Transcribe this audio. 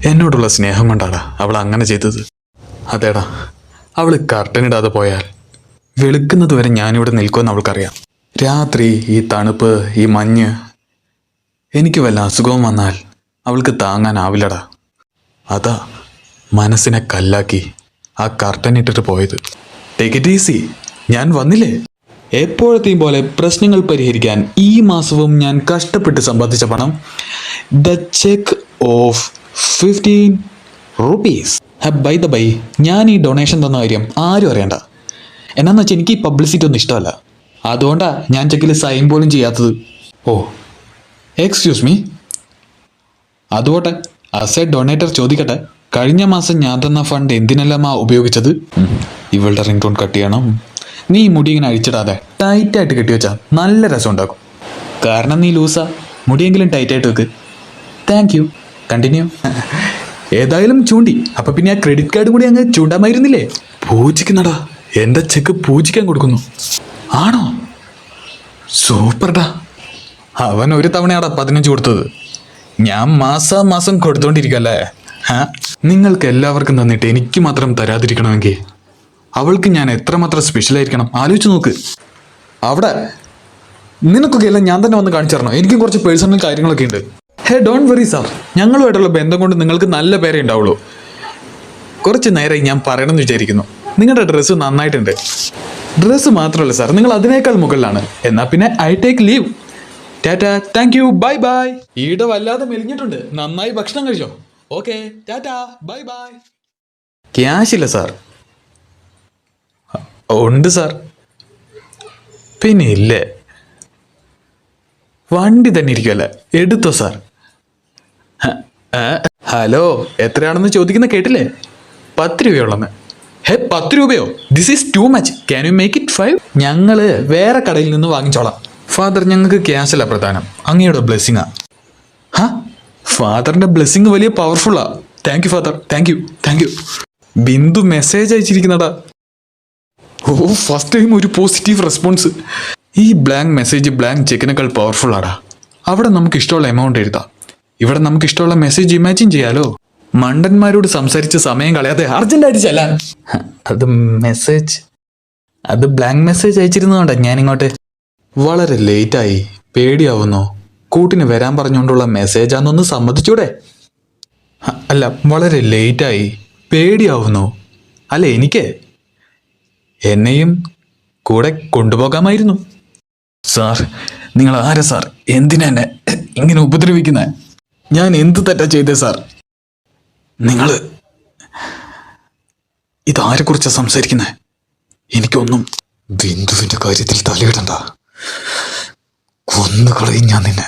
എന്നോടുള്ള സ്നേഹം കൊണ്ടാടാ അവൾ അങ്ങനെ ചെയ്തത്. അതേടാ, അവൾ കർട്ടൻ ഇടാതെ പോയാൽ വെളുക്കുന്നത് വരെ ഞാനിവിടെ നിൽക്കുമെന്ന് അവൾക്കറിയാം. രാത്രി, ഈ തണുപ്പ്, ഈ മഞ്ഞ്, എനിക്ക് വല്ല അസുഖവും വന്നാൽ അവൾക്ക് താങ്ങാനാവില്ലടാ. അതാ മനസ്സിനെ കല്ലാക്കി ആ കർട്ടൻ ഇട്ടിട്ട് പോയത്. ടേക്ക് ഇറ്റ് ഈസി, ഞാൻ വന്നില്ലേ. എപ്പോഴത്തെയും പോലെ പ്രശ്നങ്ങൾ പരിഹരിക്കാൻ ഈ മാസവും ഞാൻ കഷ്ടപ്പെട്ട് സമ്പാദിച്ച പണം, the cheque of 15 rupees. By the by, ഞാൻ ഈ ഡൊണേഷൻ തന്ന കാര്യം ആരും അറിയണ്ട. എന്നാന്ന് വെച്ചാൽ എനിക്ക് ഈ പബ്ലിസിറ്റി ഒന്നും ഇഷ്ടമല്ല. അതുകൊണ്ടാ ഞാൻ ചെക്കിൽ സൈൻ പോലും ചെയ്യാത്തത്. ഓ, excuse me. അതുകൊട്ടെ, as A donator ചോദിക്കട്ടെ, കഴിഞ്ഞ മാസം ഞാൻ തന്ന ഫണ്ട് എന്തിനെല്ലാമാ ഉപയോഗിച്ചത്? ഇവളുടെ റിംഗ് ടോൺ കട്ട് ചെയ്യണം. നീ ഈ മുടി ഇങ്ങനെ അഴിച്ചിടാതെ ടൈറ്റായിട്ട് കെട്ടി വെച്ചാൽ നല്ല രസം ഉണ്ടാക്കും. കാരണം നീ ലൂസാ, മുടിയെങ്കിലും ടൈറ്റായിട്ട് വെക്ക്. Thank you, continue. ഏതായാലും ചൂണ്ടി, അപ്പൊ പിന്നെ ആ ക്രെഡിറ്റ് കാർഡ് കൂടി അങ്ങ് ചൂണ്ടാമായിരുന്നില്ലേ? പൂജിക്കുന്നടാ, എൻ്റെ ചെക്ക് പൂജിക്കാൻ കൊടുക്കുന്നു. ആണോ? സൂപ്പർടാ. അവൻ ഒരു തവണയാടാ 15 കൊടുത്തത്. ഞാൻ മാസം കൊടുത്തോണ്ടിരിക്കല്ലേ. നിങ്ങൾക്ക് എല്ലാവർക്കും തന്നിട്ട് എനിക്ക് മാത്രം തരാതിരിക്കണമെങ്കിൽ അവൾക്ക് ഞാൻ എത്രമാത്രം സ്പെഷ്യലായിരിക്കണം ആലോചിച്ച് നോക്ക്. അവിടെ നിനക്കൊക്കെ എല്ലാം ഞാൻ തന്നെ വന്ന് കാണിച്ചു തരണോ? എനിക്കും കുറച്ച് പേഴ്സണൽ കാര്യങ്ങളൊക്കെ ഉണ്ട്. ഹേ, ഡോണ്ട് വെറി സാർ, ഞങ്ങളുമായിട്ടുള്ള ബന്ധം കൊണ്ട് നിങ്ങൾക്ക് നല്ല പേരേ ഉണ്ടാവുള്ളൂ. കുറച്ച് നേരമായി ഞാൻ പറയണമെന്ന് വിചാരിക്കുന്നു. നിങ്ങളുടെ ഡ്രസ്സ് നന്നായിട്ടുണ്ട്. ഡ്രസ്സ് മാത്രമല്ല സാർ, നിങ്ങൾ അതിനേക്കാൾ മുകളിലാണ്. എന്നാൽ പിന്നെ I take leave. Tata, thank you, bye bye. ഈടെ വല്ലാതെ മെലിഞ്ഞിട്ടുണ്ട്, നന്നായി ഭക്ഷണം കഴിച്ചോ. Okay, Tata, bye bye. Cash ഇല്ല സാർ? ഉണ്ട് സാർ. പിന്നെ ഇല്ലേ? വണ്ടി തന്നെ ഇരിക്കുമല്ലേ, എടുത്തോ സാർ. ഹലോ, എത്രയാണെന്ന് ചോദിക്കുന്ന കേട്ടില്ലേ? 10 രൂപയുള്ളന്ന്. 10 രൂപയോ? This is too much. Can you make it 5? ഞങ്ങള് വേറെ കടയിൽ നിന്ന് വാങ്ങിച്ചോളാം. ഫാദർ, ഞങ്ങൾക്ക് ക്യാഷ് അല്ല പ്രധാനം, അങ്ങയുടെ ബ്ലെസ്സിങ്ങാ. ഫാദറിന്റെ ബ്ലെസ്സിങ് വലിയ പവർഫുള്ളാ. Thank you father, thank you, thank you. Bindu message അയച്ചിരിക്കുന്നടാ. ഓ, ഫസ്റ്റ് ടൈം ഒരു പോസിറ്റീവ് റെസ്പോൺസ്. ഈ ബ്ലാങ്ക് മെസ്സേജ് ബ്ലാങ്ക് ചെക്കിനേക്കാൾ പവർഫുൾ ആടാ. അവിടെ നമുക്ക് ഇഷ്ടമുള്ള എമൗണ്ട് എഴുതാം, ഇവിടെ നമുക്ക് ഇഷ്ടമുള്ള മെസ്സേജ് ഇമാജിൻ ചെയ്യാലോ. മണ്ടന്മാരോട് സംസാരിച്ച് സമയം കളയാതെ അർജന്റായിട്ട് ചെല്ലാൻ. അത് ബ്ലാങ്ക് മെസ്സേജ് അയച്ചിരുന്നതുകൊണ്ടാ ഞാനിങ്ങോട്ട്. വളരെ ലേറ്റായി, പേടിയാവുന്നു. കൂട്ടിന് വരാൻ പറഞ്ഞുകൊണ്ടുള്ള മെസ്സേജാന്നൊന്ന് സമ്മതിച്ചൂടെ? അല്ല, വളരെ ലേറ്റായി, പേടിയാവുന്നു. അല്ല, എനിക്ക് എന്നെയും കൂടെ കൊണ്ടുപോകാമായിരുന്നു. സാർ, നിങ്ങൾ ആരാ സാർ? എന്തിനാ എന്നെ ഇങ്ങനെ ഉപദ്രവിക്കുന്നത്? ഞാൻ എന്ത് തെറ്റാ ചെയ്തേ സാർ? നിങ്ങൾ ഇതാരെക്കുറിച്ചാണ് സംസാരിക്കുന്നത്? എനിക്കൊന്നും. ബിന്ദുവിന്റെ കാര്യത്തിൽ തലയിടണ്ട, കൊന്നുകളയും ഞാൻ നിന്നെ.